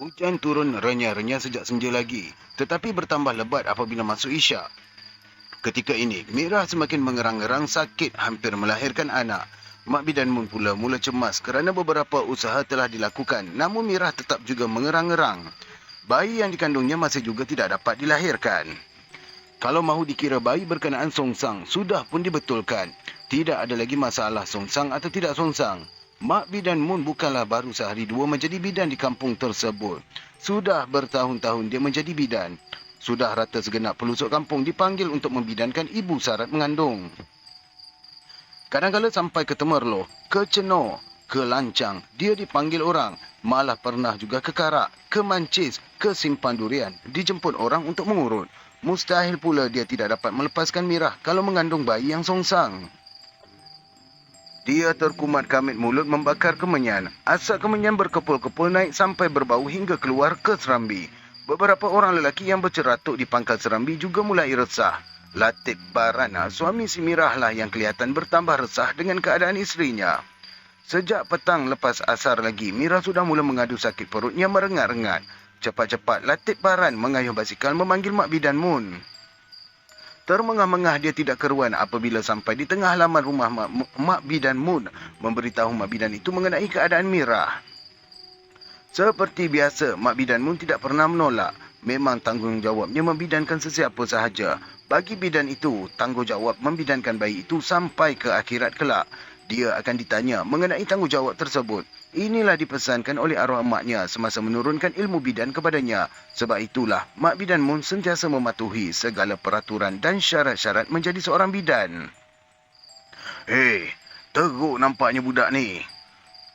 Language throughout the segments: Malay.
Hujan turun renyah-renyah sejak senja lagi, tetapi bertambah lebat apabila masuk isyak. Ketika ini, Mira semakin mengerang-erang sakit hampir melahirkan anak. Mak bidan Mun pula mula cemas kerana beberapa usaha telah dilakukan, namun Mira tetap juga mengerang-erang. Bayi yang dikandungnya masih juga tidak dapat dilahirkan. Kalau mahu dikira bayi berkenaan songsang, sudah pun dibetulkan. Tidak ada lagi masalah songsang atau tidak songsang. Mak bidan Mun bukanlah baru sehari dua menjadi bidan di kampung tersebut. Sudah bertahun-tahun dia menjadi bidan. Sudah rata segenap pelusuk kampung dipanggil untuk membidankan ibu syarat mengandung. Kadang-kadang sampai ke Temerloh, ke Cenor, ke Lancang, dia dipanggil orang. Malah pernah juga ke Karak, ke Mancis, ke Simpan Durian, dijemput orang untuk mengurut. Mustahil pula dia tidak dapat melepaskan Mirah kalau mengandung bayi yang songsang. Dia terkumat kamit mulut membakar kemenyan. Asap kemenyan berkepul-kepul naik sampai berbau hingga keluar ke serambi. Beberapa orang lelaki yang berceratuk di pangkal serambi juga mulai resah. Latif Barana, suami si Mirah lah yang kelihatan bertambah resah dengan keadaan isterinya. Sejak petang lepas asar lagi, Mirah sudah mula mengadu sakit perutnya merengat-rengat. Cepat-cepat Latif Baran mengayuh basikal memanggil Mak Bidan Mun. Termengah-mengah dia tidak keruan apabila sampai di tengah halaman rumah Mak Bidan Mun memberitahu Mak Bidan itu mengenai keadaan Mirah. Seperti biasa, Mak Bidan Mun tidak pernah menolak. Memang tanggungjawabnya membidankan sesiapa sahaja. Bagi bidan itu, tanggungjawab membidankan bayi itu sampai ke akhirat kelak. Dia akan ditanya mengenai tanggungjawab tersebut. Inilah dipesankan oleh arwah emaknya semasa menurunkan ilmu bidan kepadanya. Sebab itulah, Mak Bidan Mun sentiasa mematuhi segala peraturan dan syarat-syarat menjadi seorang bidan. Hei, teruk nampaknya budak ni.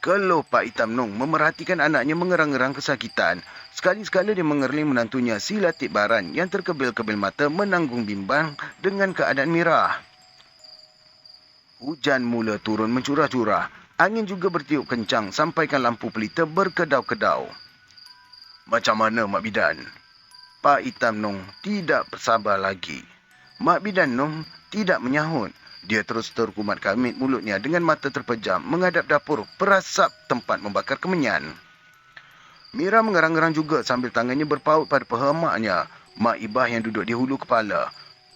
Keluh Pak Hitam Nong memerhatikan anaknya mengerang-erang kesakitan. Sekali-sekala dia mengerling menantunya si Latif Baran yang terkebil-kebil mata menanggung bimbang dengan keadaan Mirah. Hujan mula turun mencurah-curah. Angin juga bertiup kencang sampaikan lampu pelita berkedau-kedau. Macam mana Mak Bidan? Pak Hitam Nong tidak bersabar lagi. Mak Bidan Nong tidak menyahut. Dia terus terkumat kamit mulutnya dengan mata terpejam menghadap dapur perasap tempat membakar kemenyan. Mira mengerang-gerang juga sambil tangannya berpaut pada paha maknya, Mak Ibah yang duduk di hulu kepala.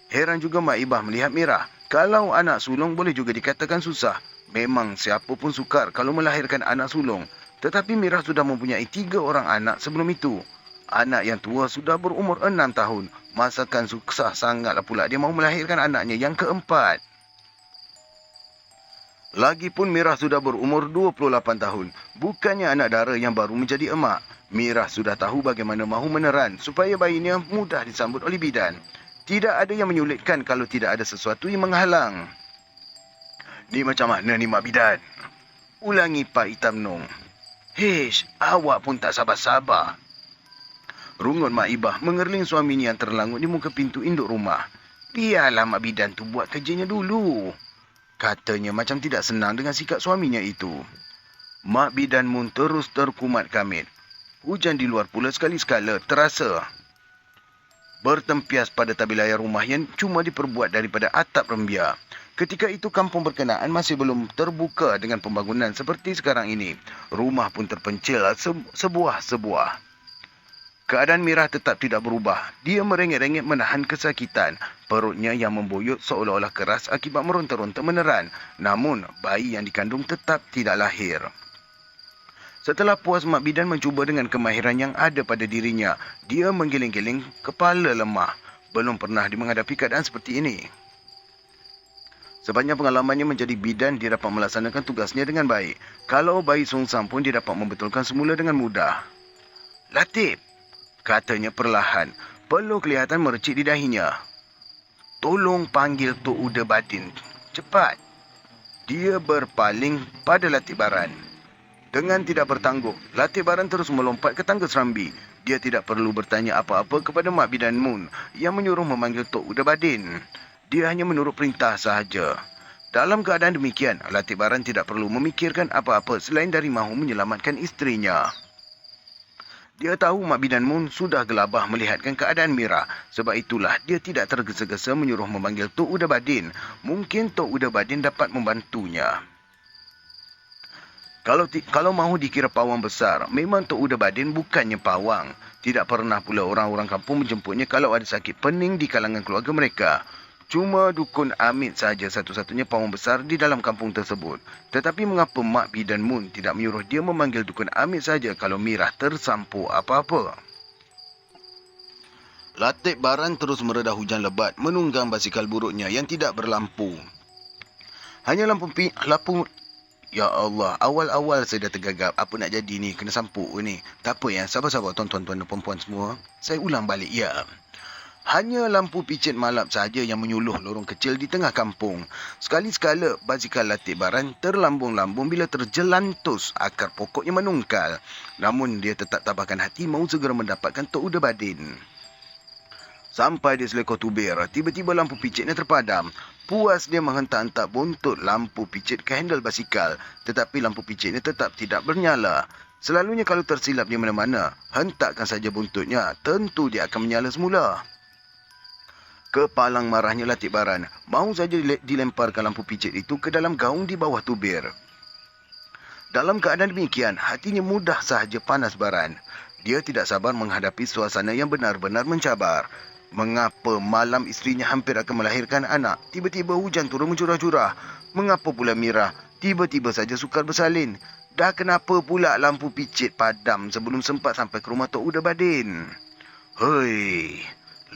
Heran juga Mak Ibah melihat Mira. Kalau anak sulung boleh juga dikatakan susah. Memang siapa pun sukar kalau melahirkan anak sulung. Tetapi Mira sudah mempunyai 3 orang anak sebelum itu. Anak yang tua sudah berumur 6 tahun. Masakan susah sangatlah pula dia mahu melahirkan anaknya yang keempat. Lagipun Mirah sudah berumur 28 tahun. Bukannya anak dara yang baru menjadi emak. Mirah sudah tahu bagaimana mahu meneran supaya bayinya mudah disambut oleh bidan. Tidak ada yang menyulitkan kalau tidak ada sesuatu yang menghalang. Ni macam mana ni Mak Bidan? Ulangi Pak Hitam Nong. Hish, awak pun tak sabar-sabar. Rungut Mak Ibah mengerling suaminya yang terlangut di muka pintu induk rumah. Biarlah Mak Bidan tu buat kerjanya dulu. Katanya macam tidak senang dengan sikap suaminya itu. Mak Bidan Mun terus terkumat kamit. Hujan di luar pula sekali-sekala terasa. Bertempias pada tabilayar rumah yang cuma diperbuat daripada atap rembia. Ketika itu kampung berkenaan masih belum terbuka dengan pembangunan seperti sekarang ini. Rumah pun terpencil sebuah-sebuah. Keadaan Mirah tetap tidak berubah. Dia merengek-rengek menahan kesakitan. Perutnya yang memboyot seolah-olah keras akibat meronta-ronta meneran. Namun, bayi yang dikandung tetap tidak lahir. Setelah puas Mak Bidan mencuba dengan kemahiran yang ada pada dirinya, dia menggiling-giling kepala lemah. Belum pernah dia menghadapi keadaan seperti ini. Sebanyak pengalamannya menjadi bidan, dia dapat melaksanakan tugasnya dengan baik. Kalau bayi songsang pun dia dapat membetulkan semula dengan mudah. Latif, katanya perlahan. Perlu kelihatan mercik di dahinya. Tolong panggil Tok Uda Badin. Cepat. Dia berpaling pada Latif Baran. Dengan tidak bertangguh, Latif Baran terus melompat ke tangga serambi. Dia tidak perlu bertanya apa-apa kepada Mak Bidan Mun yang menyuruh memanggil Tok Uda Badin. Dia hanya menurut perintah sahaja. Dalam keadaan demikian, Latif Baran tidak perlu memikirkan apa-apa selain dari mahu menyelamatkan isterinya. Dia tahu Mak Bidan Mun sudah gelabah melihatkan keadaan Mira. Sebab itulah dia tidak tergesa-gesa menyuruh memanggil Tok Uda Badin. Mungkin Tok Uda Badin dapat membantunya. Kalau mahu dikira pawang besar, memang Tok Uda Badin bukannya pawang. Tidak pernah pula orang-orang kampung menjemputnya kalau ada sakit pening di kalangan keluarga mereka. Cuma Dukun Amit sahaja satu-satunya pawang besar di dalam kampung tersebut. Tetapi mengapa Mak Bidan Mun tidak menyuruh dia memanggil Dukun Amit saja kalau Mirah tersampuk apa-apa? Latik Baran terus mereda hujan lebat menunggang basikal buruknya yang tidak berlampu. Hanya lampu. Ya Allah, awal-awal saya dah tergagap. Apa nak jadi ni? Kena sampuk ni. Tak apa ya, sabar-sabar tuan-tuan dan perempuan semua. Saya ulang balik ya. Hanya lampu picit malam sahaja yang menyuluh lorong kecil di tengah kampung. Sekali-sekala basikal Latik Baran terlambung-lambung bila terjelantus akar pokok yang menungkal. Namun dia tetap tabahkan hati mahu segera mendapatkan Tok Uda Badin. Sampai di selekor tubir, tiba-tiba lampu picitnya terpadam. Puas dia menghentak-hentak buntut lampu picit ke handle basikal. Tetapi lampu picitnya tetap tidak bernyala. Selalunya kalau tersilap di mana-mana, hentakkan saja buntutnya. Tentu dia akan menyala semula. Kepalang marahnya Latik Baran. Mahu saja dilemparkan lampu picit itu ke dalam gaung di bawah tubir. Dalam keadaan demikian, hatinya mudah sahaja panas Baran. Dia tidak sabar menghadapi suasana yang benar-benar mencabar. Mengapa malam isterinya hampir akan melahirkan anak, tiba-tiba hujan turun mencurah-curah? Mengapa pula Mirah tiba-tiba saja sukar bersalin? Dah kenapa pula lampu picit padam sebelum sempat sampai ke rumah Tok Uda Badin? Hei,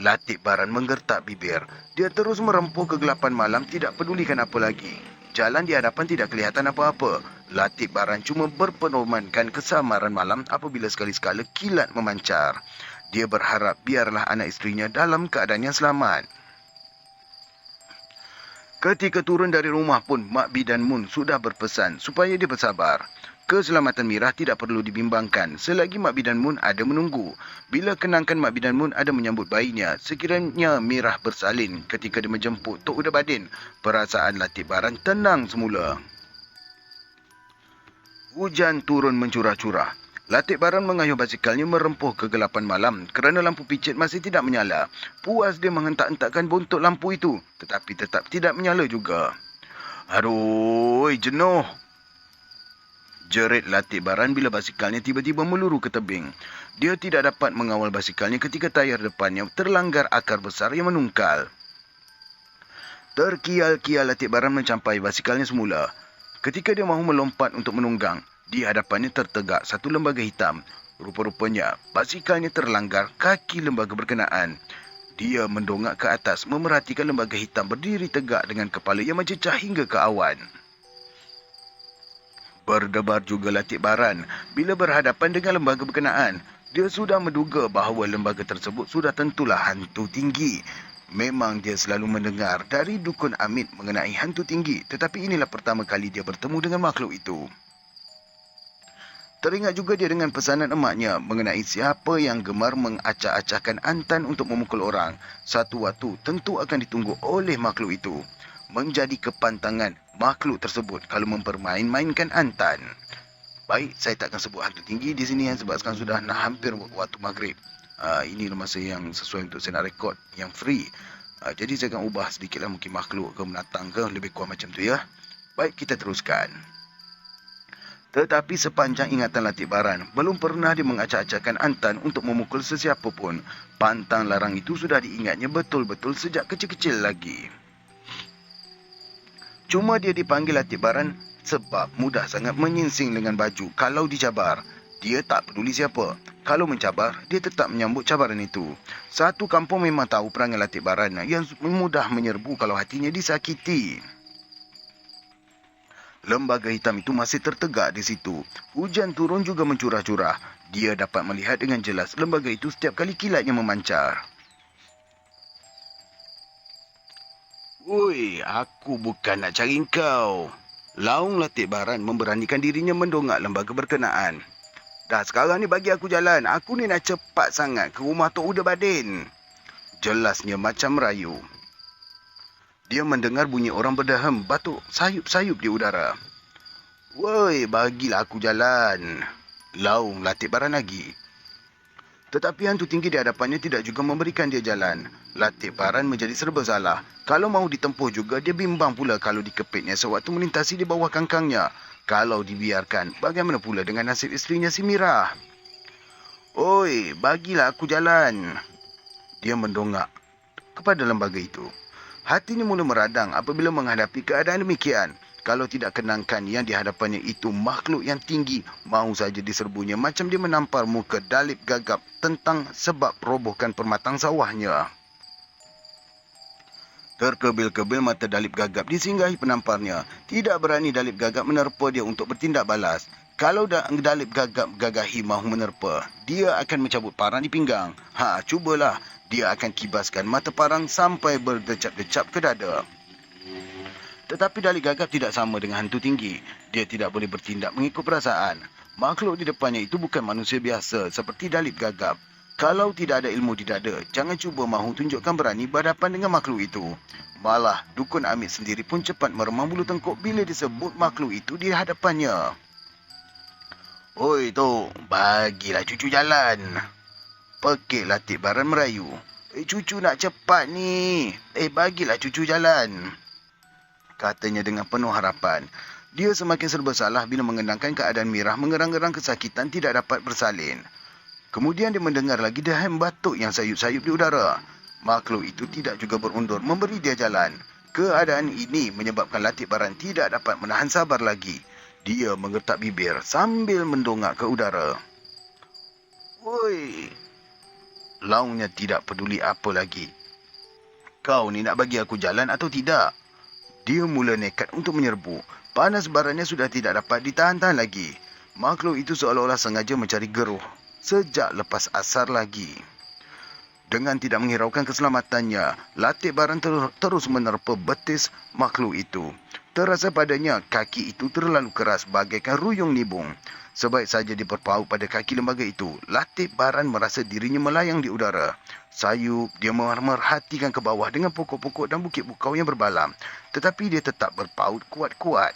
Latik Baran menggertak bibir. Dia terus merempuh kegelapan malam, tidak pedulikan apa lagi. Jalan di hadapan tidak kelihatan apa-apa. Latik Baran cuma berpedomankan kesamaran malam apabila sekali-sekala kilat memancar. Dia berharap biarlah anak isterinya dalam keadaan yang selamat. Ketika turun dari rumah pun, Mak Bidan Mun sudah berpesan supaya dia bersabar. Keselamatan Mirah tidak perlu dibimbangkan selagi Mak Bidan Mun ada menunggu. Bila kenangkan Mak Bidan Mun ada menyambut bayinya, sekiranya Mirah bersalin ketika dia menjemput Tok Uda Badin, perasaan Latik Baran tenang semula. Hujan turun mencurah-curah. Latik Baran mengayuh basikalnya merempuh kegelapan malam kerana lampu picit masih tidak menyala. Puas dia menghentak-hentakkan buntut lampu itu, tetapi tetap tidak menyala juga. Aduh, jenuh! Jerit Latik Baran bila basikalnya tiba-tiba meluru ke tebing. Dia tidak dapat mengawal basikalnya ketika tayar depannya terlanggar akar besar yang menungkal. Terkial-kial Latik Baran mencapai basikalnya semula. Ketika dia mahu melompat untuk menunggang, di hadapannya tertegak satu lembaga hitam. Rupa-rupanya, basikalnya terlanggar kaki lembaga berkenaan. Dia mendongak ke atas memerhatikan lembaga hitam berdiri tegak dengan kepala yang mencecah hingga ke awan. Berdebar juga Latik Baran bila berhadapan dengan lembaga berkenaan. Dia sudah menduga bahawa lembaga tersebut sudah tentulah hantu tinggi. Memang dia selalu mendengar dari Dukun Amit mengenai hantu tinggi, tetapi inilah pertama kali dia bertemu dengan makhluk itu. Teringat juga dia dengan pesanan emaknya mengenai siapa yang gemar mengacak-acakkan antan untuk memukul orang. Satu waktu tentu akan ditunggu oleh makhluk itu. Menjadi kepantangan makhluk tersebut kalau mempermain-mainkan antan. Baik, saya tak akan sebut hantu tinggi di sini sebab sekarang sudah hampir waktu maghrib. Ini masa yang sesuai untuk saya nak rekod yang free. Jadi saya akan ubah sedikitlah mungkin makhluk ke menatang ke lebih kurang macam tu ya. Baik, kita teruskan. Tetapi sepanjang ingatan Latik Baran, belum pernah dia mengacak-acakkan antan untuk memukul sesiapa pun. Pantang larang itu sudah diingatnya betul-betul sejak kecil-kecil lagi. Cuma dia dipanggil Latik Baran sebab mudah sangat menyingsing dengan baju kalau dicabar. Dia tak peduli siapa. Kalau mencabar, dia tetap menyambut cabaran itu. Satu kampung memang tahu perangai Latik Baran yang mudah menyerbu kalau hatinya disakiti. Lembaga hitam itu masih tertegak di situ. Hujan turun juga mencurah-curah. Dia dapat melihat dengan jelas lembaga itu setiap kali kilatnya memancar. Oi, aku bukan nak cari kau. Laung Latik Baran memberanikan dirinya mendongak lembaga berkenaan. Dah sekarang ni bagi aku jalan. Aku ni nak cepat sangat ke rumah Tok Uda Badin. Jelasnya macam merayu. Dia mendengar bunyi orang berdehem batuk sayup-sayup di udara. Woi, bagilah aku jalan. Laung Latik Baran lagi. Tetapi hantu tinggi di hadapannya tidak juga memberikan dia jalan. Latik Baran menjadi serba salah. Kalau mahu ditempuh juga, dia bimbang pula kalau dikepitnya sewaktu melintasi di bawah kangkangnya. Kalau dibiarkan, bagaimana pula dengan nasib isterinya si Mira? Oi, bagilah aku jalan. Dia mendongak kepada lembaga itu. Hatinya mula meradang apabila menghadapi keadaan demikian. Kalau tidak kenangkan yang dihadapannya itu makhluk yang tinggi, mahu saja diserbunya macam dia menampar muka Dalip Gagap tentang sebab robohkan permatang sawahnya. Terkebil-kebil mata Dalip Gagap disinggahi penamparnya. Tidak berani Dalip Gagap menerpa dia untuk bertindak balas. Kalau Dalip Gagap gagahi mahu menerpa, dia akan mencabut parang di pinggang. Cubalah. Dia akan kibaskan mata parang sampai berdecap-decap ke dada. Tetapi Dalip Gagap tidak sama dengan hantu tinggi. Dia tidak boleh bertindak mengikut perasaan. Makhluk di depannya itu bukan manusia biasa seperti Dalip Gagap. Kalau tidak ada ilmu di dada, jangan cuba mahu tunjukkan berani berhadapan dengan makhluk itu. Malah, Dukun Amit sendiri pun cepat meremang bulu tengkuk bila disebut makhluk itu di hadapannya. Oi tu, bagilah cucu jalan. Pekik Latik Baran merayu. Cucu nak cepat ni. Bagilah cucu jalan. Katanya dengan penuh harapan. Dia semakin serba salah bila mengenangkan keadaan Mirah mengerang-gerang kesakitan tidak dapat bersalin. Kemudian dia mendengar lagi dehem batuk yang sayup-sayup di udara. Makhluk itu tidak juga berundur memberi dia jalan. Keadaan ini menyebabkan Latik Baran tidak dapat menahan sabar lagi. Dia menggertak bibir sambil mendongak ke udara. Woi! Laungnya tidak peduli apa lagi. Kau ni nak bagi aku jalan atau tidak? Dia mula nekat untuk menyerbu. Panas barannya sudah tidak dapat ditahan-tahan lagi. Makhluk itu seolah-olah sengaja mencari geruh sejak lepas asar lagi. Dengan tidak menghiraukan keselamatannya, Latik Baran terus menerpa betis makhluk itu. Terasa padanya kaki itu terlalu keras bagaikan ruyung nibung. Sebaik saja diperpaut pada kaki lembaga itu, Latik Baran merasa dirinya melayang di udara. Sayup, dia merhatikan ke bawah dengan pokok-pokok dan bukit bukau yang berbalam. Tetapi dia tetap berpaut kuat-kuat.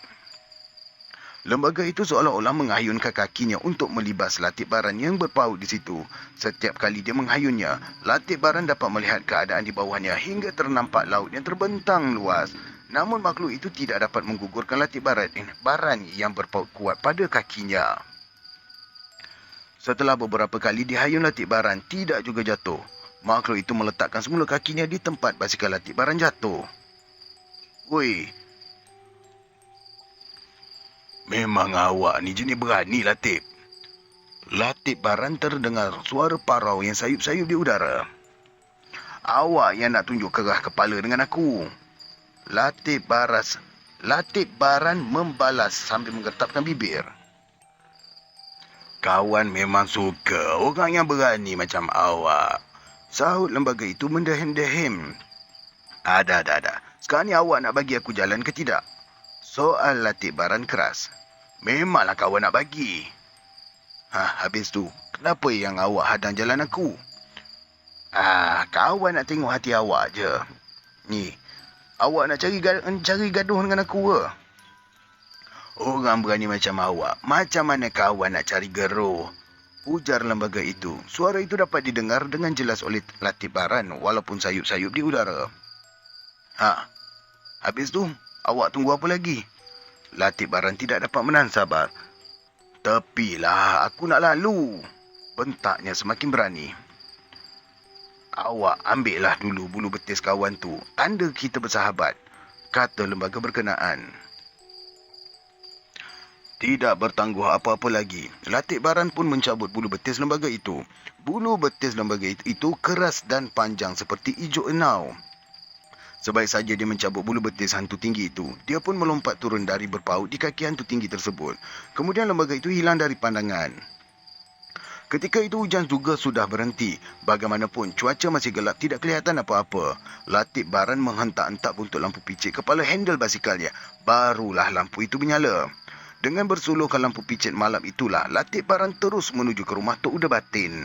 Lembaga itu seolah-olah menghayunkan kakinya untuk melibas Latik Baran yang berpaut di situ. Setiap kali dia menghayunnya, Latik Baran dapat melihat keadaan di bawahnya hingga ternampak laut yang terbentang luas. Namun makhluk itu tidak dapat menggugurkan Latik Baran yang berpaut kuat pada kakinya. Setelah beberapa kali dihayun Latik Baran tidak juga jatuh. Makhluk itu meletakkan semula kakinya di tempat basikal Latik Baran jatuh. Woi, memang awak ni jenis berani, Latik. Latik Baran terdengar suara parau yang sayup-sayup di udara. Awak yang nak tunjuk kerah kepala dengan aku. Latik Baran membalas sambil menggertapkan bibir. Kawan memang suka orang yang berani macam awak. Sahut lembaga itu mendehem-dehem. Ada. Sekarang ni awak nak bagi aku jalan ke tidak? Soal Latik Baran keras. Memanglah kawan nak bagi. Habis tu, kenapa yang awak hadang jalan aku? Kawan nak tengok hati awak je. Ni, awak nak cari gaduh dengan aku ke? Orang berani macam awak, macam mana kawan nak cari geruh? Ujar lembaga itu. Suara itu dapat didengar dengan jelas oleh Latik Baran walaupun sayup-sayup di udara. Habis tu, awak tunggu apa lagi? Latik Baran tidak dapat menahan sabar. Tepilah, aku nak lalu. Bentaknya semakin berani. Awak ambillah dulu bulu betis kawan tu. Tanda kita bersahabat, kata lembaga berkenaan. Tidak bertangguh apa-apa lagi. Latik Baran pun mencabut bulu betis lembaga itu. Bulu betis lembaga itu keras dan panjang seperti ijuk enau. Sebaik saja dia mencabut bulu betis hantu tinggi itu, dia pun melompat turun dari berpaut di kaki hantu tinggi tersebut. Kemudian lembaga itu hilang dari pandangan. Ketika itu hujan juga sudah berhenti. Bagaimanapun cuaca masih gelap, tidak kelihatan apa-apa. Latik Baran menghentak-hentak buntut lampu picit kepala handle basikalnya. Barulah lampu itu menyala. Dengan bersuluhkan lampu picit malam itulah, Latik Baran terus menuju ke rumah Tok Uda Batin.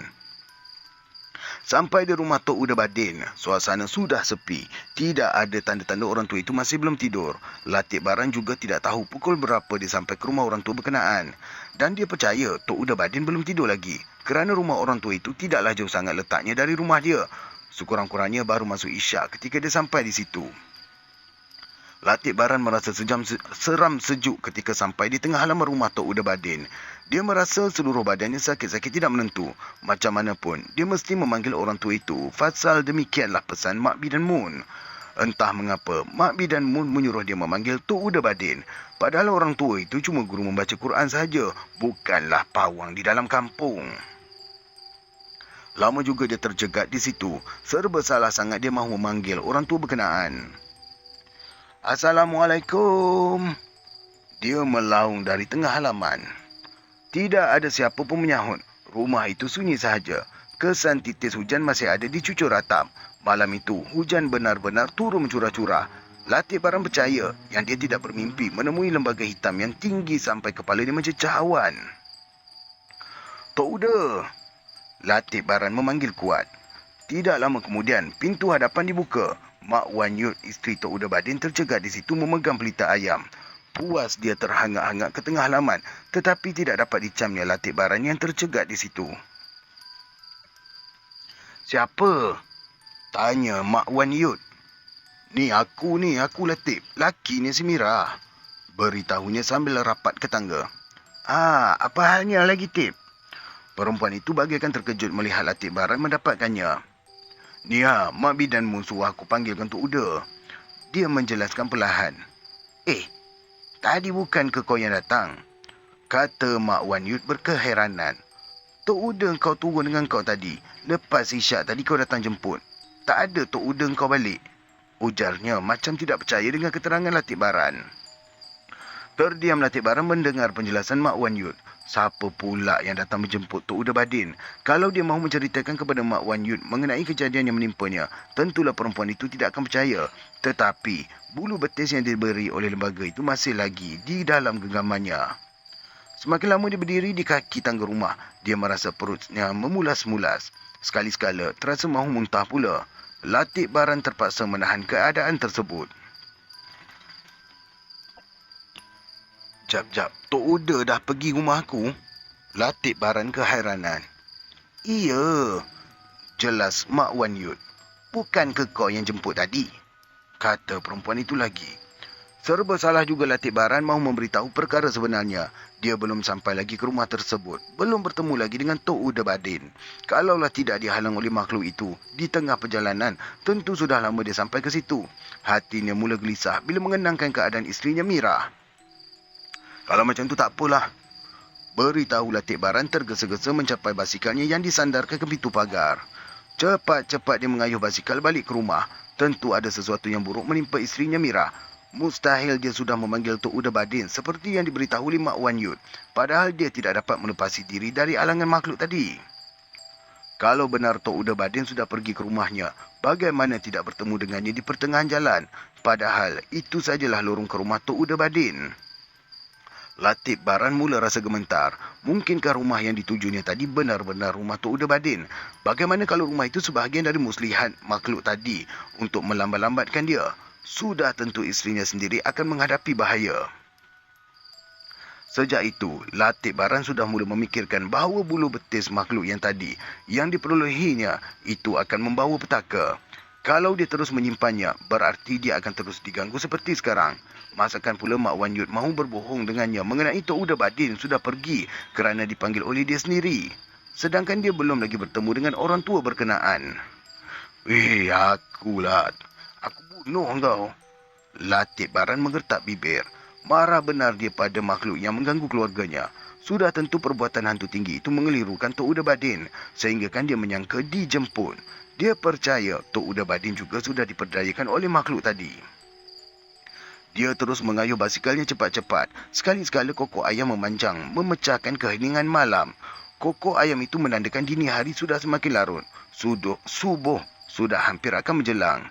Sampai di rumah Tok Uda Batin, suasana sudah sepi. Tidak ada tanda-tanda orang tua itu masih belum tidur. Latik Baran juga tidak tahu pukul berapa dia sampai ke rumah orang tua berkenaan. Dan dia percaya Tok Uda Batin belum tidur lagi. Kerana rumah orang tua itu tidaklah jauh sangat letaknya dari rumah dia. Sekurang-kurangnya baru masuk isyak ketika dia sampai di situ. Latik Baran merasa seram sejuk ketika sampai di tengah halaman rumah Tok Uda Badin. Dia merasa seluruh badannya sakit-sakit tidak menentu. Macam mana pun, dia mesti memanggil orang tua itu. Fasal demikianlah pesan Mak Bi dan Mun. Entah mengapa, Mak Bi dan Mun menyuruh dia memanggil Tok Uda Badin. Padahal orang tua itu cuma guru membaca Quran sahaja, bukanlah pawang di dalam kampung. Lama juga dia terjegat di situ. Serba salah sangat dia mahu memanggil orang tua berkenaan. Assalamualaikum. Dia melaung dari tengah halaman. Tidak ada siapa pun menyahut. Rumah itu sunyi sahaja. Kesan titis hujan masih ada di cucur atap. Malam itu, hujan benar-benar turun mencurah-curah. Latik Baran percaya yang dia tidak bermimpi menemui lembaga hitam yang tinggi sampai kepala dia mencecah awan. Tok Uda. Latik Baran memanggil kuat. Tidak lama kemudian, pintu hadapan dibuka. Mak Wan Yut, isteri Tok Uda Badin, tercegat di situ memegang pelita ayam. Puas dia terhangak-hangak ke tengah halaman, tetapi tidak dapat dicamnya Latik Baran yang tercegat di situ. Siapa? Tanya Mak Wan Yut. Ni aku Latik. Laki ni si Mira. Beritahunya sambil rapat ke tangga. Apa halnya lagi, Tip? Perempuan itu bagaikan terkejut melihat Latik Baran mendapatkannya. Nia, Mak Bi dan Mun suruh aku panggilkan Tok Uda. Dia menjelaskan perlahan. Tadi bukan ke kau yang datang? Kata Mak Wan Yut berkeheranan. Tok Uda kau turun dengan kau tadi. Lepas isyak tadi kau datang jemput. Tak ada Tok Uda kau balik. Ujarnya macam tidak percaya dengan keterangan Latik Baran. Terdiam Latik Baran mendengar penjelasan Mak Wan Yut. Siapa pula yang datang menjemput Tok Uda Badin? Kalau dia mahu menceritakan kepada Mak Wan Yut mengenai kejadian yang menimpanya, tentulah perempuan itu tidak akan percaya. Tetapi, bulu betis yang diberi oleh lembaga itu masih lagi di dalam genggamannya. Semakin lama dia berdiri di kaki tangga rumah, dia merasa perutnya memulas-mulas. Sekali-sekala, terasa mahu muntah pula. Latik Baran terpaksa menahan keadaan tersebut. Jap, Tok Uda dah pergi rumah aku? Latik Baran keheranan. Iya, jelas Mak Wan Yut. Bukan ke kau yang jemput tadi? Kata perempuan itu lagi. Serba salah juga Latik Baran mahu memberitahu perkara sebenarnya. Dia belum sampai lagi ke rumah tersebut. Belum bertemu lagi dengan Tok Uda Badin. Kalaulah tidak dihalang oleh makhluk itu, di tengah perjalanan, tentu sudah lama dia sampai ke situ. Hatinya mula gelisah bila mengenangkan keadaan isterinya Mira. Kalau macam tu tak apalah. Beritahu Latik Baran tergesa-gesa mencapai basikalnya yang disandarkan ke pintu pagar. Cepat-cepat dia mengayuh basikal balik ke rumah. Tentu ada sesuatu yang buruk menimpa isterinya Mira. Mustahil dia sudah memanggil Tok Uda Badin seperti yang diberitahu oleh Mak Wan Yut. Padahal dia tidak dapat melepasi diri dari alangan makhluk tadi. Kalau benar Tok Uda Badin sudah pergi ke rumahnya, bagaimana tidak bertemu dengannya di pertengahan jalan? Padahal itu sajalah lorong ke rumah Tok Uda Badin. Latik Baran mula rasa gementar. Mungkinkah rumah yang ditujunya tadi benar-benar rumah Tok Uda Badin? Bagaimana kalau rumah itu sebahagian dari muslihat makhluk tadi untuk melambat-lambatkan dia? Sudah tentu isterinya sendiri akan menghadapi bahaya. Sejak itu, Latik Baran sudah mula memikirkan bahawa bulu betis makhluk yang tadi yang diperolehinya itu akan membawa petaka. Kalau dia terus menyimpannya, berarti dia akan terus diganggu seperti sekarang. Masakan pula Mak Wan Yut mahu berbohong dengannya mengenai Tok Uda Badin sudah pergi kerana dipanggil oleh dia sendiri. Sedangkan dia belum lagi bertemu dengan orang tua berkenaan. Akulah. Aku bunuh kau. Latik Baran menggertak bibir. Marah benar dia pada makhluk yang mengganggu keluarganya. Sudah tentu perbuatan hantu tinggi itu mengelirukan Tok Uda Badin, sehingga kan dia menyangka dijemput. Dia percaya Tok Uda Badin juga sudah diperdayakan oleh makhluk tadi. Dia terus mengayuh basikalnya cepat-cepat. Sekali-sekala kokok ayam memanjang, memecahkan keheningan malam. Kokok ayam itu menandakan dini hari sudah semakin larut. Subuh sudah hampir akan menjelang.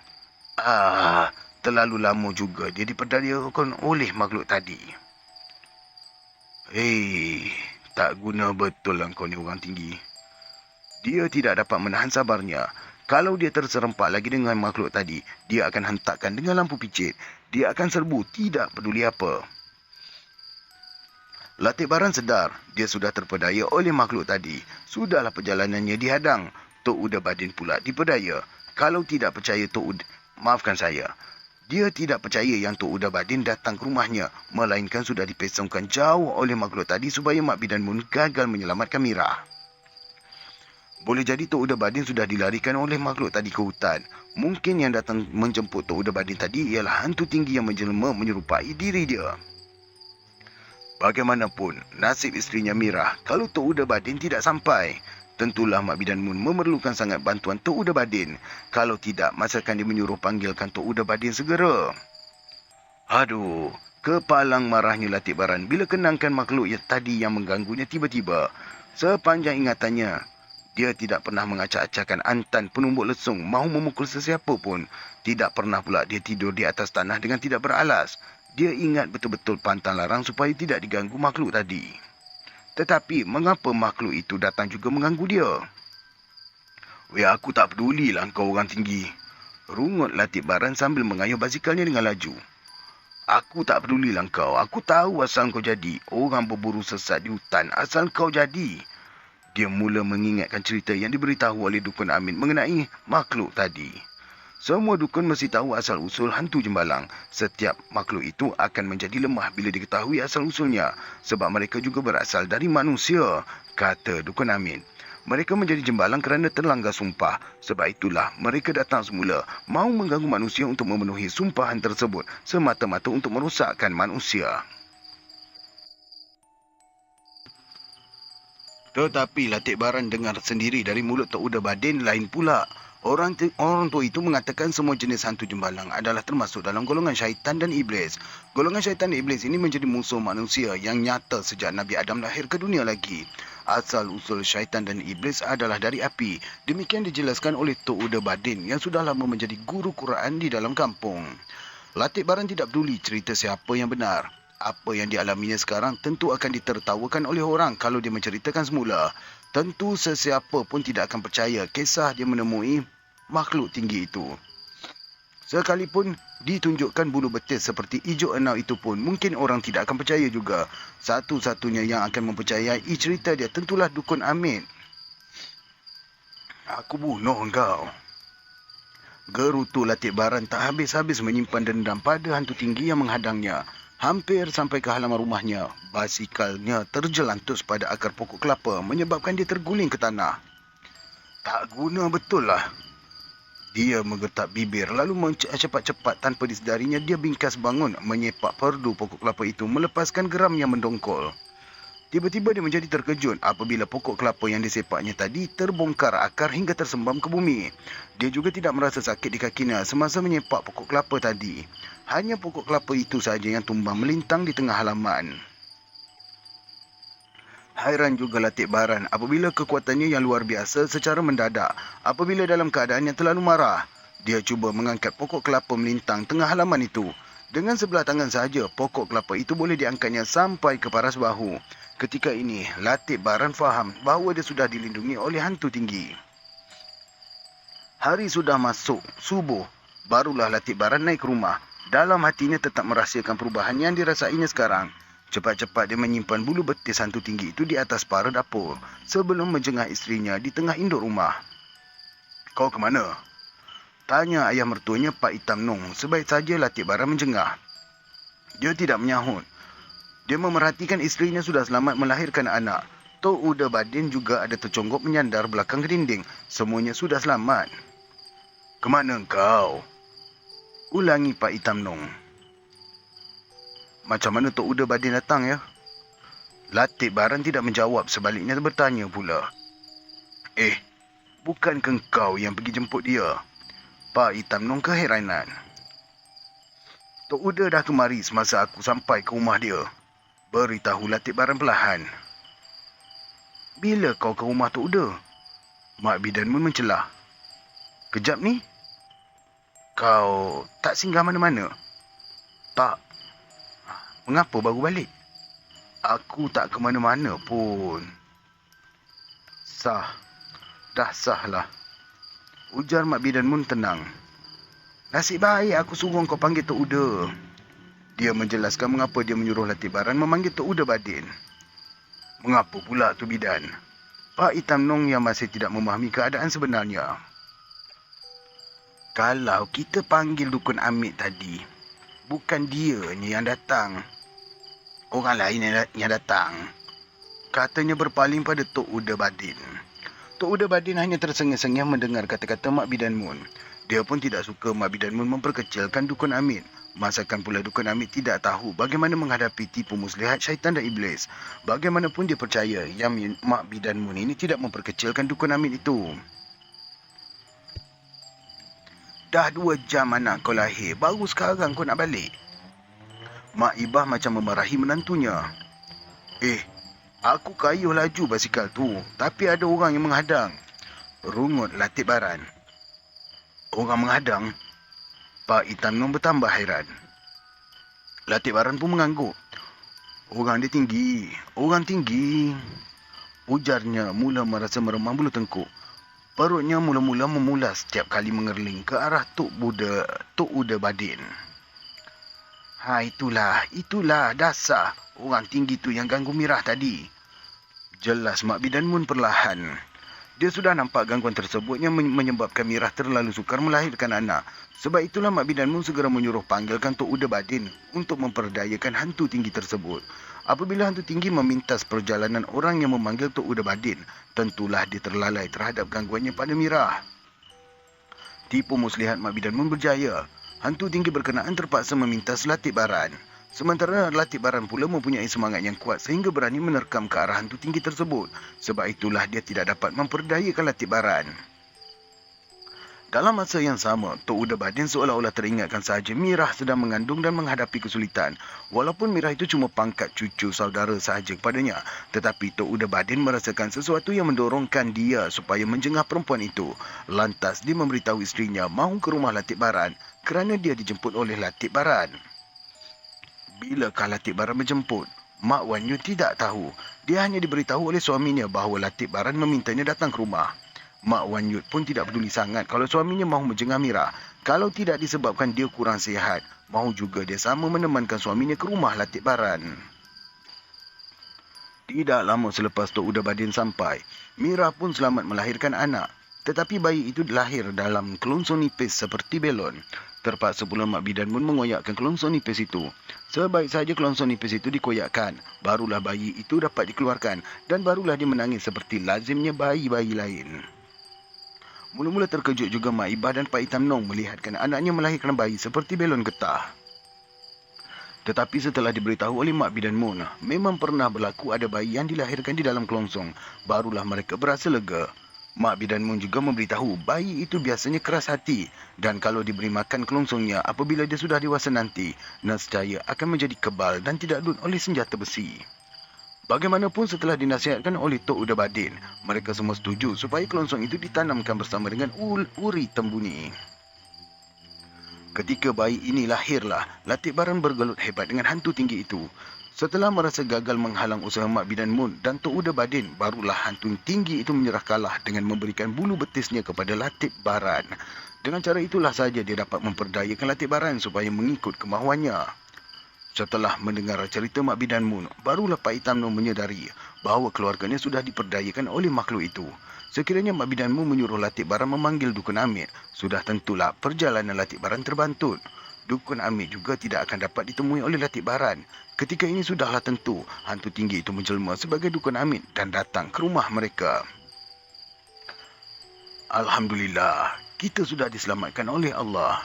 Terlalu lama juga dia diperdayakan oleh makhluk tadi. Tak guna betul lah kau ni orang tinggi. Dia tidak dapat menahan sabarnya. Kalau dia terserempak lagi dengan makhluk tadi, dia akan hentakkan dengan lampu picit. Dia akan serbu, tidak peduli apa. Latik Baran sedar, dia sudah terpedaya oleh makhluk tadi. Sudahlah perjalanannya dihadang. Tok Uda Badin pula dipedaya. Kalau tidak percaya maafkan saya. Dia tidak percaya yang Tok Uda Badin datang ke rumahnya, melainkan sudah dipesongkan jauh oleh makhluk tadi supaya Mak Bidan Mun gagal menyelamatkan Mira. Boleh jadi Tok Uda Badin sudah dilarikan oleh makhluk tadi ke hutan. Mungkin yang datang menjemput Tok Uda Badin tadi ialah hantu tinggi yang menjelma menyerupai diri dia. Bagaimanapun, nasib isterinya Mira kalau Tok Uda Badin tidak sampai. Tentulah Mak Bidan Mun memerlukan sangat bantuan Tok Uda Badin. Kalau tidak, masakan dia menyuruh panggilkan Tok Uda Badin segera. Aduh, kepalang marahnya Latik Baran bila kenangkan makhluk yang tadi yang mengganggunya tiba-tiba. Sepanjang ingatannya, dia tidak pernah mengacak-acakkan antan penumbuk lesung mahu memukul sesiapa pun. Tidak pernah pula dia tidur di atas tanah dengan tidak beralas. Dia ingat betul-betul pantang larang supaya tidak diganggu makhluk tadi. Tetapi mengapa makhluk itu datang juga mengganggu dia? Weh, aku tak pedulilah kau orang tinggi. Rungut Latik Baran sambil mengayuh bazikalnya dengan laju. Aku tak pedulilah kau. Aku tahu asal kau jadi. Orang berburu sesat di hutan asal kau jadi. Dia mula mengingatkan cerita yang diberitahu oleh Dukun Amin mengenai makhluk tadi. Semua dukun mesti tahu asal-usul hantu Jembalang. Setiap makhluk itu akan menjadi lemah bila diketahui asal-usulnya. Sebab mereka juga berasal dari manusia, kata Dukun Amin. Mereka menjadi Jembalang kerana terlanggar sumpah. Sebab itulah mereka datang semula mahu mengganggu manusia untuk memenuhi sumpahan tersebut semata-mata untuk merosakkan manusia. Tetapi Latik Baran dengar sendiri dari mulut Tok Uda Badin lain pula. Orang tua itu mengatakan semua jenis hantu Jembalang adalah termasuk dalam golongan syaitan dan iblis. Golongan syaitan dan iblis ini menjadi musuh manusia yang nyata sejak Nabi Adam lahir ke dunia lagi. Asal-usul syaitan dan iblis adalah dari api. Demikian dijelaskan oleh Tok Uda Badin yang sudah lama menjadi guru Quran di dalam kampung. Latik Baran tidak peduli cerita siapa yang benar. Apa yang dialaminya sekarang tentu akan ditertawakan oleh orang kalau dia menceritakan semula. Tentu sesiapa pun tidak akan percaya kisah dia menemui makhluk tinggi itu. Sekalipun ditunjukkan bulu betis seperti ijuk enau itu pun mungkin orang tidak akan percaya juga. Satu-satunya yang akan mempercayai cerita dia tentulah Dukun Amin. Aku bunuh engkau. Gerutu Latik Baran tak habis-habis menyimpan dendam pada hantu tinggi yang menghadangnya. Hampir sampai ke halaman rumahnya, basikalnya terjelantus pada akar pokok kelapa menyebabkan dia terguling ke tanah. Tak guna betul lah. Dia menggertak bibir lalu cepat-cepat tanpa disedarinya dia bingkas bangun menyepak perdu pokok kelapa itu melepaskan geram yang mendongkol. Tiba-tiba dia menjadi terkejut apabila pokok kelapa yang disepaknya tadi terbongkar akar hingga tersembam ke bumi. Dia juga tidak merasa sakit di kakinya semasa menyepak pokok kelapa tadi. Hanya pokok kelapa itu sahaja yang tumbang melintang di tengah halaman. Hairan juga Latik Baran apabila kekuatannya yang luar biasa secara mendadak. Apabila dalam keadaan yang terlalu marah, dia cuba mengangkat pokok kelapa melintang tengah halaman itu. Dengan sebelah tangan sahaja, pokok kelapa itu boleh diangkatnya sampai ke paras bahu. Ketika ini, Latik Baran faham bahawa dia sudah dilindungi oleh hantu tinggi. Hari sudah masuk, subuh. Barulah Latik Baran naik ke rumah. Dalam hatinya tetap merahsiakan perubahan yang dirasainya sekarang. Cepat-cepat dia menyimpan bulu betis hantu tinggi itu di atas para dapur sebelum menjengah isterinya di tengah induk rumah. Kau ke mana? Tanya ayah mertuanya Pak Hitam Nong. Sebaik saja Latik Baran menjengah. Dia tidak menyahut. Dia memerhatikan isterinya sudah selamat melahirkan anak. Tok Uda Badin juga ada terconggok menyandar belakang ke dinding. Semuanya sudah selamat. Kemana engkau? Ulangi Pak Hitam Nong. Macam mana Tok Uda Badin datang ya? Latik Baran tidak menjawab, sebaliknya bertanya pula. Bukankah engkau yang pergi jemput dia? Pak Hitam Nong keheranan. Tok Uda dah kemari semasa aku sampai ke rumah dia. Beritahu Latik Baran perlahan. Bila kau ke rumah Tok Uda? Mak Bidan Mun mencelah. Kejap ni? Kau tak singgah mana-mana? Tak. Mengapa baru balik? Aku tak ke mana-mana pun. Sah. Dah sah lah. Ujar Mak Bidan Mun tenang. Nasib baik aku suruh kau panggil Tok Uda. Dia menjelaskan mengapa dia menyuruh Latik Baran memanggil Tok Uda Badin. Mengapa pula tu Bidan? Pak Hitam Nong yang masih tidak memahami keadaan sebenarnya. Kalau kita panggil Dukun Amit tadi, bukan dia ni yang datang. Orang lain yang datang. Katanya berpaling pada Tok Uda Badin. Tok Uda Badin hanya tersengih-sengih mendengar kata-kata Mak Bidan Mun. Dia pun tidak suka Mak Bidan Mun memperkecilkan Dukun Amit. Masakan pula Dukun Amit tidak tahu bagaimana menghadapi tipu muslihat syaitan dan iblis. Bagaimanapun dia percaya yang Mak Bidan Mun ini tidak memperkecilkan Dukun Amit itu. Dah 2 jam anak kau lahir, baru sekarang kau nak balik. Mak Ibah macam memarahi menantunya. Aku kayuh laju basikal tu, tapi ada orang yang menghadang. Rungut Latif Baran. Orang menghadang? Pak Hitam Nong bertambah hairan. Latif Baran pun mengangguk. Orang dia tinggi. Orang tinggi. Ujarnya mula merasa meremang bulu tengkuk. Perutnya mula-mula memulas setiap kali mengerling ke arah Tok Uda Badin. Itulah dasar orang tinggi tu yang ganggu Mirah tadi. Jelas Mak Bidan Mun perlahan. Dia sudah nampak gangguan tersebut yang menyebabkan Mirah terlalu sukar melahirkan anak. Sebab itulah Mak Bidan Mun segera menyuruh panggilkan Tok Uda Badin untuk memperdayakan hantu tinggi tersebut. Apabila hantu tinggi memintas perjalanan orang yang memanggil Tok Uda Badin, tentulah dia terlalai terhadap gangguannya pada Mirah. Tipu muslihat Mak Bidan Mun berjaya. Hantu tinggi berkenaan terpaksa memintas Latif Baran. Sementara Latif Baran pula mempunyai semangat yang kuat sehingga berani menerkam ke arah hantu tinggi tersebut. Sebab itulah dia tidak dapat memperdayakan Latif Baran. Dalam masa yang sama, Tok Uda Badin seolah-olah teringatkan sahaja Mirah sedang mengandung dan menghadapi kesulitan. Walaupun Mirah itu cuma pangkat cucu saudara sahaja kepadanya, tetapi Tok Uda Badin merasakan sesuatu yang mendorongkan dia supaya menjengah perempuan itu. Lantas dia memberitahu isterinya mahu ke rumah Latif Baran kerana dia dijemput oleh Latif Baran. Bilakah Latif Baran menjemput? Mak Wan Yu tidak tahu. Dia hanya diberitahu oleh suaminya bahawa Latif Baran memintanya datang ke rumah. Mak Wan Yut pun tidak peduli sangat kalau suaminya mahu menjengah Mirah. Kalau tidak disebabkan dia kurang sihat, mahu juga dia sama menemankan suaminya ke rumah Latif Baran. Tidak lama selepas Tok Uda Badin sampai, Mirah pun selamat melahirkan anak. Tetapi bayi itu lahir dalam kelonsong nipis seperti belon. Terpaksa pula Mak Bidan Mun mengoyakkan kelonsong nipis itu. Sebaik saja kelonsong nipis itu dikoyakkan, barulah bayi itu dapat dikeluarkan dan barulah dia menangis seperti lazimnya bayi-bayi lain. Mula-mula terkejut juga Mak Ibah dan Pak Hitam Nong melihatkan anaknya melahirkan bayi seperti belon getah. Tetapi setelah diberitahu oleh Mak Bidan Mun, memang pernah berlaku ada bayi yang dilahirkan di dalam kelongsong, barulah mereka berasa lega. Mak Bidan Mun juga memberitahu bayi itu biasanya keras hati dan kalau diberi makan kelongsongnya apabila dia sudah dewasa nanti, nescaya akan menjadi kebal dan tidak dud oleh senjata besi. Bagaimanapun setelah dinasihatkan oleh Tok Uda Badin, mereka semua setuju supaya kelongsong itu ditanamkan bersama dengan uri tembuni. Ketika bayi ini lahirlah, Latif Baran bergelut hebat dengan hantu tinggi itu. Setelah merasa gagal menghalang usaha Mak Bidan Mun dan Tok Uda Badin, barulah hantu tinggi itu menyerah kalah dengan memberikan bulu betisnya kepada Latif Baran. Dengan cara itulah saja dia dapat memperdayakan Latif Baran supaya mengikut kemahuannya. Setelah mendengar cerita Mak Bidan Mun, barulah Pak Hitam Nong menyedari bahawa keluarganya sudah diperdayakan oleh makhluk itu. Sekiranya Mak Bidan Mun menyuruh Latif Baran memanggil Dukun Amit, sudah tentulah perjalanan Latif Baran terbantut. Dukun Amit juga tidak akan dapat ditemui oleh Latif Baran. Ketika ini sudahlah tentu, hantu tinggi itu menjelma sebagai Dukun Amit dan datang ke rumah mereka. Alhamdulillah, kita sudah diselamatkan oleh Allah.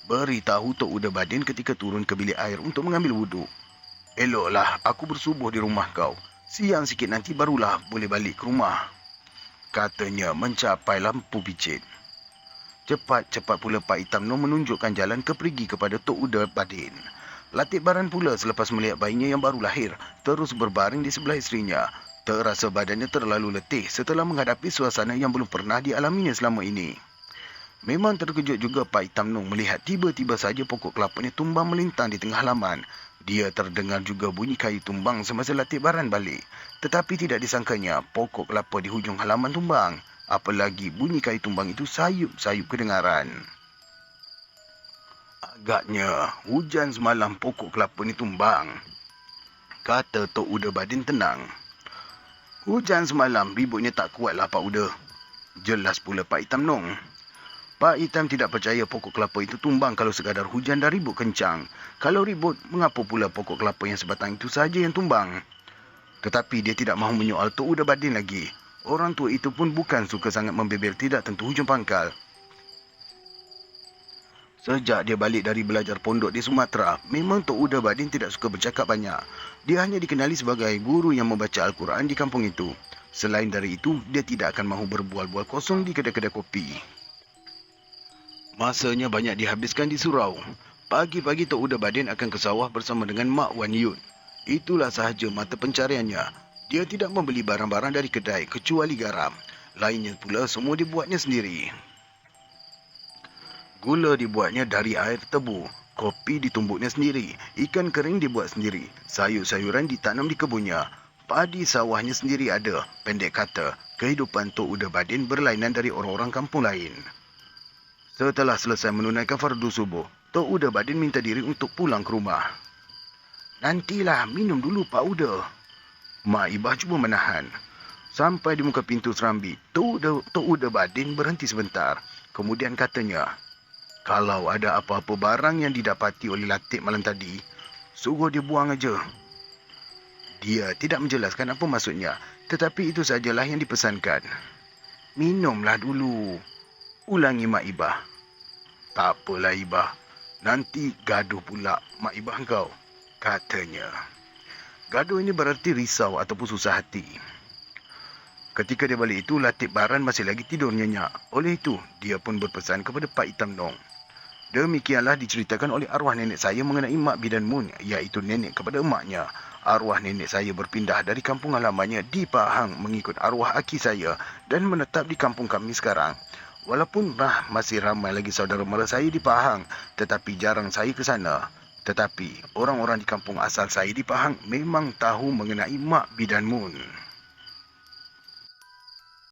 Beritahu Tok Uda Badin ketika turun ke bilik air untuk mengambil wuduk. Eloklah aku bersubuh di rumah kau. Siang sikit nanti barulah boleh balik ke rumah. Katanya mencapai lampu picit. Cepat-cepat pula Pak Hitam Nong menunjukkan jalan ke perigi kepada Tok Uda Badin. Latif Baran pula selepas melihat bayinya yang baru lahir, terus berbaring di sebelah isterinya. Terasa badannya terlalu letih setelah menghadapi suasana yang belum pernah dialaminya selama ini. Memang terkejut juga Pak Hitam Nong melihat tiba-tiba saja pokok kelapanya tumbang melintang di tengah halaman. Dia terdengar juga bunyi kayu tumbang semasa Latif Baran balik. Tetapi tidak disangkanya pokok kelapa di hujung halaman tumbang. Apalagi bunyi kayu tumbang itu sayup-sayup kedengaran. Agaknya hujan semalam pokok kelapa ni tumbang, kata Tok Uda Badin tenang. Hujan semalam ributnya tak kuatlah Pak Uda. Jelas pula Pak Hitam Nong. Pak Hitam tidak percaya pokok kelapa itu tumbang kalau sekadar hujan dan ribut kencang. Kalau ribut, mengapa pula pokok kelapa yang sebatang itu saja yang tumbang? Tetapi dia tidak mahu menyoal Tok Uda Badin lagi. Orang tua itu pun bukan suka sangat membebel tidak tentu hujung pangkal. Sejak dia balik dari belajar pondok di Sumatera, memang Tok Uda Badin tidak suka bercakap banyak. Dia hanya dikenali sebagai guru yang membaca Al-Quran di kampung itu. Selain dari itu, dia tidak akan mahu berbual-bual kosong di kedai-kedai kopi. Masanya banyak dihabiskan di surau. Pagi-pagi Tok Uda Badin akan ke sawah bersama dengan Mak Wan Yud. Itulah sahaja mata pencariannya. Dia tidak membeli barang-barang dari kedai kecuali garam. Lainnya pula semua dibuatnya sendiri. Gula dibuatnya dari air tebu, kopi ditumbuknya sendiri, ikan kering dibuat sendiri, sayur-sayuran ditanam di kebunnya, padi sawahnya sendiri ada. Pendek kata, kehidupan Tok Uda Badin berlainan dari orang-orang kampung lain. Setelah selesai menunaikan fardu subuh, Tok Uda Badin minta diri untuk pulang ke rumah. Nantilah, minum dulu Pak Uda. Mak Ibah cuba menahan. Sampai di muka pintu serambi, Tok Uda Badin berhenti sebentar. Kemudian katanya, kalau ada apa-apa barang yang didapati oleh Latif malam tadi, suruh dia buang aja. Dia tidak menjelaskan apa maksudnya, tetapi itu sajalah yang dipesankan. Minumlah dulu, ulangi Mak Ibah. Tak apalah Ibah, nanti gaduh pula Mak Ibah kau, katanya. Gaduh ini berarti risau ataupun susah hati. Ketika dia balik itu, Latif Baran masih lagi tidur nyenyak. Oleh itu, dia pun berpesan kepada Pak Hitam Nong. Demikianlah diceritakan oleh arwah nenek saya mengenai Mak Bidan Mun, iaitu nenek kepada emaknya. Arwah nenek saya berpindah dari kampung halamannya di Pahang mengikut arwah aki saya dan menetap di kampung kami sekarang. Walaupun masih ramai lagi saudara mara saya di Pahang, tetapi jarang saya ke sana. Tetapi orang-orang di kampung asal saya di Pahang memang tahu mengenai Mak Bidan Mun.